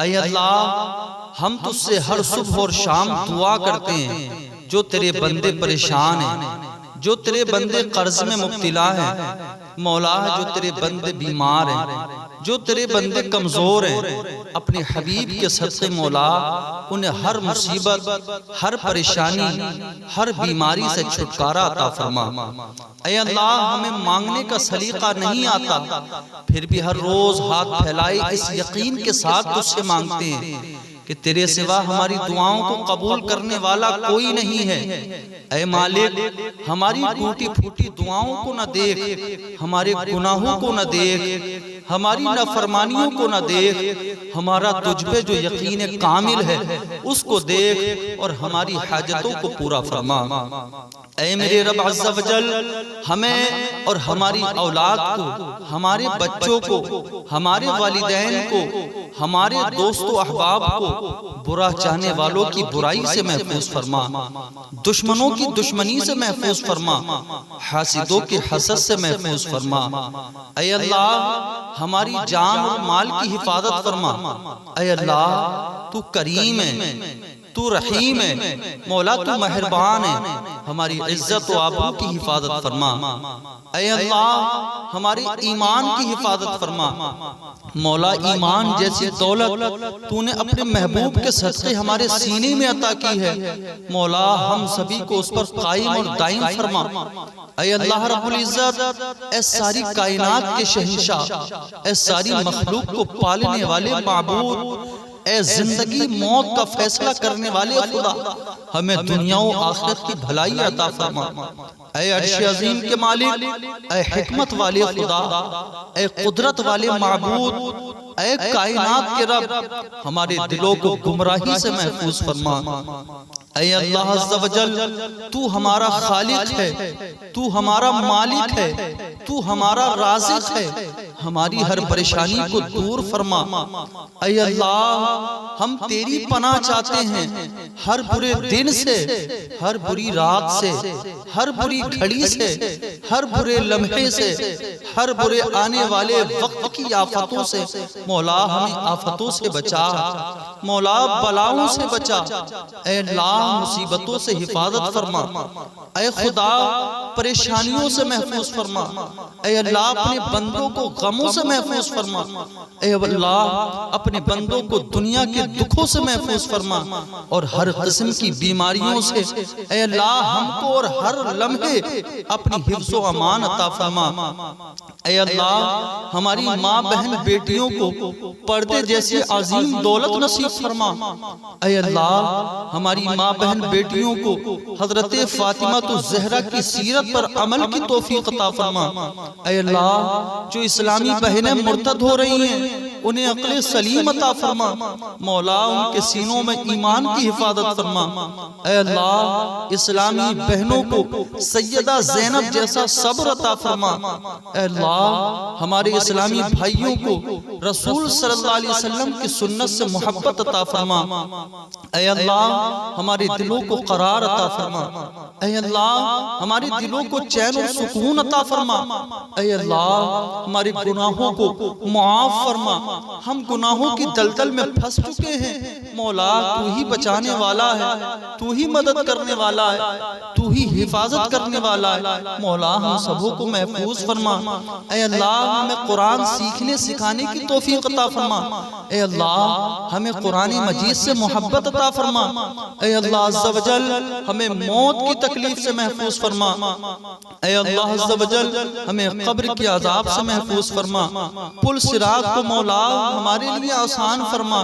اے اللہ ہم تجھ سے ہر صبح اور شام دعا کرتے ہیں، جو تیرے بندے پریشان ہیں، جو تیرے بندے قرض میں مبتلا ہیں، مولا جو تیرے بندے بیمار ہیں، جو تیرے بندے کمزور ہیں، اپنے حبیب کے صدقے مولا انہیں ہر مصیبت، ہر پریشانی، ہر بیماری سے چھٹکارا عطا فرما۔ اے اللہ ہمیں مانگنے کا سلیقہ نہیں آتا، پھر بھی ہر روز ہاتھ پھیلائے اس یقین کے ساتھ تجھ سے مانگتے ہیں کہ تیرے سوا ہماری دعاؤں کو قبول کرنے والا کوئی نہیں ہے۔ اے مالک ہماری ٹوٹی پھوٹی دعاؤں کو نہ دیکھ، ہمارے گناہوں کو نہ دیکھ، ہماری نافرمانیوں کو نہ دیکھ، ہمارا تجھ پہ جو یقین کامل ہے اس کو دیکھ اور ہماری حاجتوں کو پورا فرما۔ اے میرے رب عز و جل ہمیں اور ہماری اولاد کو، ہمارے بچوں کو، ہمارے والدین کو، ہمارے دوست و احباب کو برا چاہنے والوں کی برائی سے محفوظ فرما، دشمنوں کی دشمنی سے محفوظ فرما، حاسدوں کے حسد سے محفوظ فرما۔ اے اللہ ہماری جان اور مال کی حفاظت فرما۔ اے اللہ تو کریم ہے، تو رحیم ہے، مولا تو مہربان ہے، ہماری عزت و آبرو کی حفاظت فرما۔ اے اللہ ہمارے ایمان کی حفاظت فرما۔ مولا ایمان جیسی دولت تو نے اپنے محبوب کے صدقے ہمارے سینے میں عطا کی ہے، مولا ہم سبھی کو اس پر قائم اور دائم فرما۔ اے اللہ رب العزت اے ساری کائنات کے شہنشاہ، اے ساری مخلوق کو پالنے والے معبود، اے زندگی موت کا فیصلہ کرنے والے خدا، ہمیں دنیا و آخرت کی بھلائی عطا فرما۔ اے عرش عظیم کے مالک، اے حکمت والے خدا، اے قدرت والے معبود، اے کائنات کے رب، ہمارے دلوں کو گمراہی سے محفوظ فرما۔ اے اللہ عز و جل تو ہمارا خالق ہے، تو ہمارا مالک ہے، تو ہمارا رازق ہے، ہماری ہر پریشانی کو دور فرما۔ اے اللہ ہم تیری پناہ چاہتے ہیں، ہر برے دن سے، ہر بری رات سے، ہر بری گھڑی سے، ہر برے لمحے سے، ہر برے آنے والے وقت کی آفتوں سے، مولا ہمیں آفتوں سے بچا، مولا بلاؤں سے بچا، اے اللہ مصیبتوں سے حفاظت فرما، اے خدا پریشانیوں سے محفوظ فرما، اے اللہ اپنے بندوں کو غموں سے محفوظ فرما، اے اللہ اپنے بندوں کو دنیا کے دکھوں سے محفوظ فرما اور ہر قسم کی بیماریوں سے، اے اللہ ہم کو اور ہر لمحے اپنی حفظ و امان عطا فرما۔ اے اللہ ہماری ماں بہن بیٹیوں کو پردے جیسی عظیم دولت نصیب فرما۔ اے اللہ ہماری ماں بہن بیٹیوں کو حضرت فاطمہ الزہرا کی سیرت پر عمل کی توفیق عطا فرما۔ اے اللہ جو اسلامی بہنیں مرتد ہو رہی ہیں انہیں عقل سلیم عطا فرما، مولا ان کے سینوں میں ایمان کی حفاظت فرما۔ اے اللہ اسلامی بہنوں کو سیدہ زینب جیسا صبر عطا فرما۔ اے اللہ ہمارے اسلامی بھائیوں کو رسول صلی اللہ علیہ وسلم کی سنت سے محبت عطا فرما۔ اے اللہ ہمارے دلوں کو قرار عطا فرما۔ اے اللہ ہمارے دلوں کو چین و سکون عطا فرما۔ اے اللہ ہمارے گناہوں کو معاف فرما، ہم گناہوں کی دلدل میں پھنس چکے ہیں، مولا تو ہی بچانے والا ہے، تو ہی مدد کرنے والا ہے، تو ہی حفاظت کرنے والا ہے، مولا ہم سبوں کو محفوظ فرما۔ اے اللہ ہمیں قرآن سیکھنے سکھانے کی توفیق عطا فرما۔ اے اللہ ہمیں قرآن مجید سے محبت عطا فرما۔ اے اللہ عز و جل ہمیں موت کی تکلیف سے محفوظ فرما۔ اے اللہ عز و جل ہمیں قبر کی عذاب سے محفوظ فرما۔ پل صراط کو مولا ہمارے لیے آسان فرما۔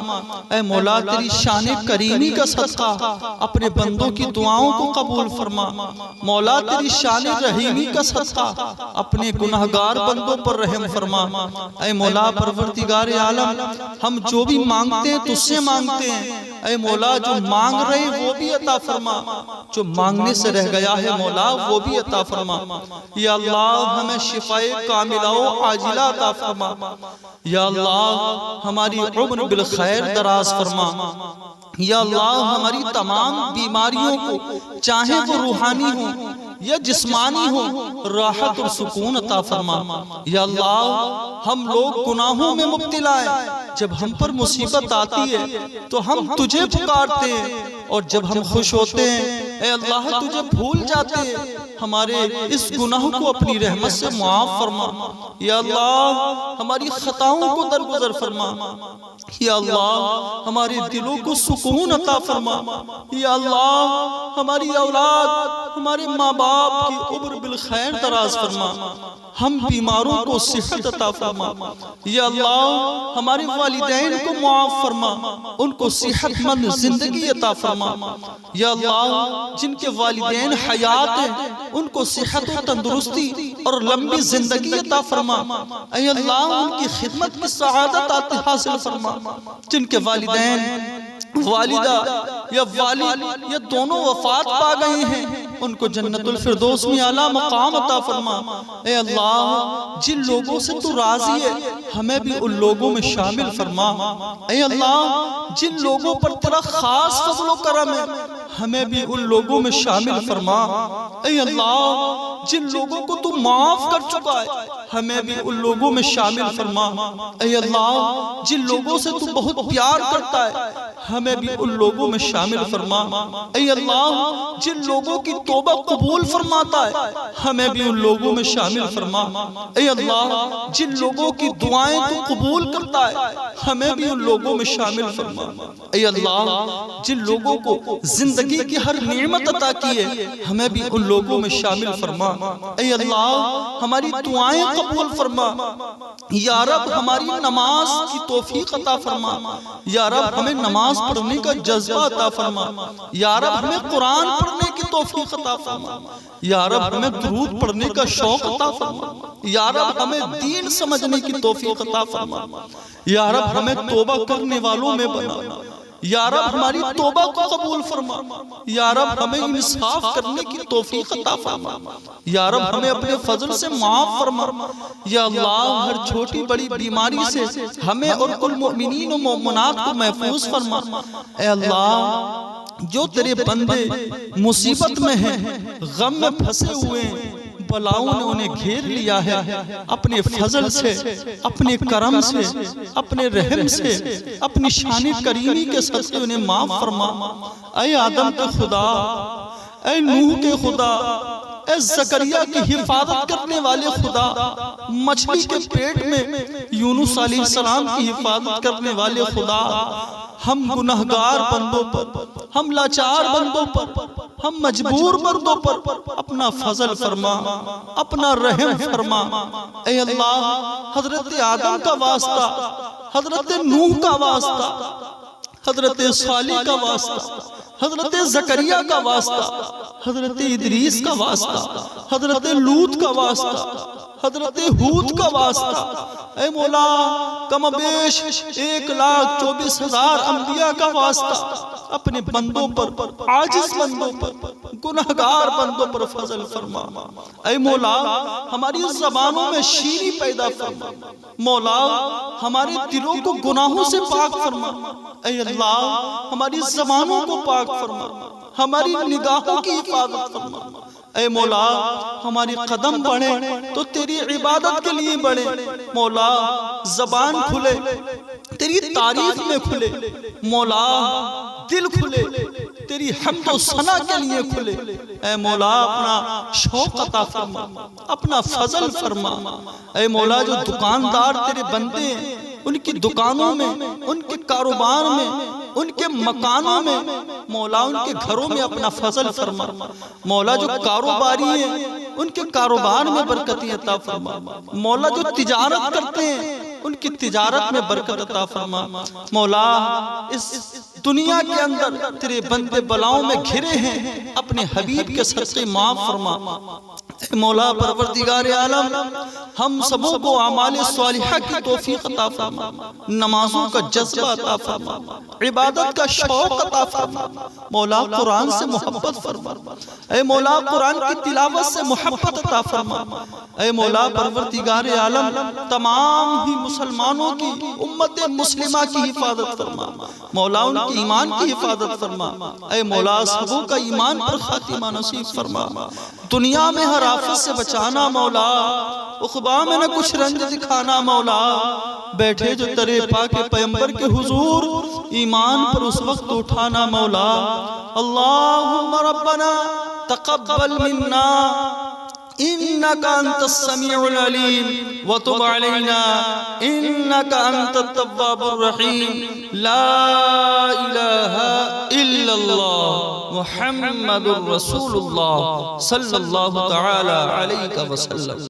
اے مولا تیری شان کریمی کا صدقہ اپنے بندوں کی دعاؤں کو قبول فرما۔ مولا تیری شان رحیمی کا صدقہ اپنے گناہگار بندوں پر رحم فرما۔ اے مولا پروردگار عالم ہم جو بھی مانگتے ہیں تجھ سے مانگتے ہیں، اے مولا جو مانگ رہے وہ بھی عطا فرما، جو مانگنے سے رہ گیا ہے مولا وہ بھی عطا فرما۔ یا اللہ ہمیں شفاء کاملہ و عاجلہ عطا فرما۔ یا اللہ ہماری عمر بالخیر دراز فرما۔ یا اللہ ہماری تمام بیماریوں کو چاہے وہ روحانی ہوں یا جسمانی ہو راحت اور سکون عطا فرما۔ یا اللہ ہم لوگ گناہوں میں مبتلا ہیں، جب ہم پر مصیبت آتی ہے تو ہم تجھے پکارتے ہیں، اور جب ہم خوش ہوتے ہیں اے اللہ تجھے بھول جاتے ہیں۔ ہمارے اس گناہ کو اپنی رحمت سے معاف فرما، یا اللہ ہماری خطاؤں کو درگزر فرما، یا اللہ ہمارے دلوں کو سکون عطا فرما، یا اللہ ہماری اولاد، ہمارے ماں باپ کی عمر بالخیر دراز فرما، ہم بیماروں کو صحت عطا فرما، یا اللہ ہمارے والدین کو معاف فرما، ان کو صحت مند زندگی عطا فرما، یا اللہ جن کے والدین حیات ہیں ان کو صحت و تندرستی اور لمبی زندگی عطا فرما، اے اللہ ان کی خدمت کی سعادت حاصل فرما، جن کے والدین، والدہ یا والد یا دونوں وفات پا گئے ہیں ان کو جنت الفردوس میں اعلیٰ مقام عطا فرما، اے اللہ جن لوگوں سے تو راضی ہے ہمیں بھی ان لوگوں میں شامل فرما، اے اللہ جن لوگوں پر تیرا خاص فضل و کرم ہے ہمیں بھی ان لوگوں میں شامل فرما، اے اللہ جن لوگوں کو تو معاف کر چکا ہے ہمیں بھی ان لوگوں میں شامل فرما، اے اللہ جن لوگوں سے تو بہت پیار کرتا ہے ہمیں بھی ان لوگوں میں شامل فرما، اے اللہ جن لوگوں کی توبہ قبول فرماتا ہے ہمیں بھی ان لوگوں میں شامل فرما، اے اللہ جن لوگوں کی دعائیں تو قبول کرتا ہے ہمیں بھی ان لوگوں میں شامل فرما، اے اللہ جن لوگوں کو زندگی کی ہر نعمت عطا کی ہے ہمیں بھی ان لوگوں میں شامل فرما، اے اللہ ہماری دعائیں قبول فرما، یا رب ہماری نماز کی توفیق عطا فرما، یا رب ہمیں نماز پڑھنے کا جذبہ عطا فرما، یا رب ہمیں قرآن پڑھنے کی توفیق عطا فرما، یا رب ہمیں درود پڑھنے کا شوق عطا فرما، یا رب ہمیں دین سمجھنے کی توفیق عطا فرما، یا رب ہمیں توبہ کرنے والوں میں بنا، یا رب ہماری توبہ کو قبول فرما، یا رب ہمیں انصاف کرنے کی توفیق عطا فرما، یا رب ہمیں اپنے فضل سے معاف فرما، یا اللہ ہر چھوٹی بڑی بیماری سے ہمیں اور کل مؤمنین و مومنات کو محفوظ فرما، اے اللہ جو تیرے بندے مصیبت میں ہیں، غم میں پھنسے ہوئے ہیں، بلاؤں نے انہیں گھیر لیا ہے، اپنے فضل سے، اپنے کرم سے، اپنے رحم سے، اپنی شان کریمی کے صدقے انہیں معاف فرما، اے آدم کے خدا، اے نوح کے خدا، اے زکریا کی حفاظت کرنے والے خدا، مچھلی کے پیٹ میں یونس علیہ السلام کی حفاظت کرنے والے خدا، ہم گناہگار بندوں پر، ہم لاچار بندوں پر، ہم مجبور بندوں پر اپنا فضل فرما، اپنا رحم فرما، اے اللہ حضرت آدم کا واسطہ، حضرت نوح کا واسطہ، حضرت صالح کا واسطہ، حضرت زکریا کا واسطہ، حضرت ادریس کا واسطہ، حضرت لوط کا واسطہ، حضرت ہود کا واسطہ، اے مولا کم بیش 1,24,000 انبیاء کا واسطہ، اپنے بندوں پر، عاجز بندوں پر، گناہگار بندوں پر فضل فرما، اے مولا ہماری زبانوں میں شیریں پیدا فرما، مولا ہمارے دلوں کو گناہوں سے پاک فرما، اے اللہ ہماری زبانوں کو پاک فرما، ہماری نگاہوں کی حفاظت فرما، اے مولا ہماری قدم بڑھے تو تیری عبادت کے لیے بڑھے، مولا زبان کھلے تیری تعریف میں کھلے، مولا دل کھلے تیری حمد و ثنا کے لیے کھلے، اے مولا اپنا شوق عطا فرما، اپنا فضل فرما، اے مولا جو دکاندار تیرے بندے ہیں ان کی دکانوں میں، ان کے کاروبار میں، ان کے مکانوں میں، مولا ان کے گھروں میں اپنا فضل فرما، مولا جو کاروباری ہیں ان کے کاروبار میں برکت عطا فرما، مولا جو تجارت کرتے ہیں ان کی تجارت میں برکت عطا فرما، مولا اس دنیا کے اندر تیرے بندے بلاؤں میں گھرے ہیں، اپنے حبیب کے صدقے معاف فرما، اے مولا پروردگار عالم ہم سبوں کو اعمال صالحہ کی توفیق عطا فرما، نمازوں کا جذبہ عطا فرما، عبادت کا شوق عطا فرما، مولا قرآن سے محبت فرما، اے مولا قرآن کی تلاوت سے محبت عطا فرما، اے مولا پروردگار عالم تمام ہی مسلمانوں کی امت مسلمہ کی حفاظت فرما، مولا ان کی ایمان کی حفاظت فرما، اے مولا سبوں کا ایمان پر خاتمہ نصیب فرما، دنیا میں ہر آفت سے بچانا مولا، عقبہ میں نہ کچھ رنج دکھانا مولا، بیٹھے جو تیرے پاک پیغمبر کے حضور ایمان پر اس وقت اٹھانا مولا اللہم ربنا تقبل منا انك انت السميع العليم وتب علينا انك انت التواب الرحيم لا اله الا الله محمد رسول الله صلى الله تعالى عليه وسلم.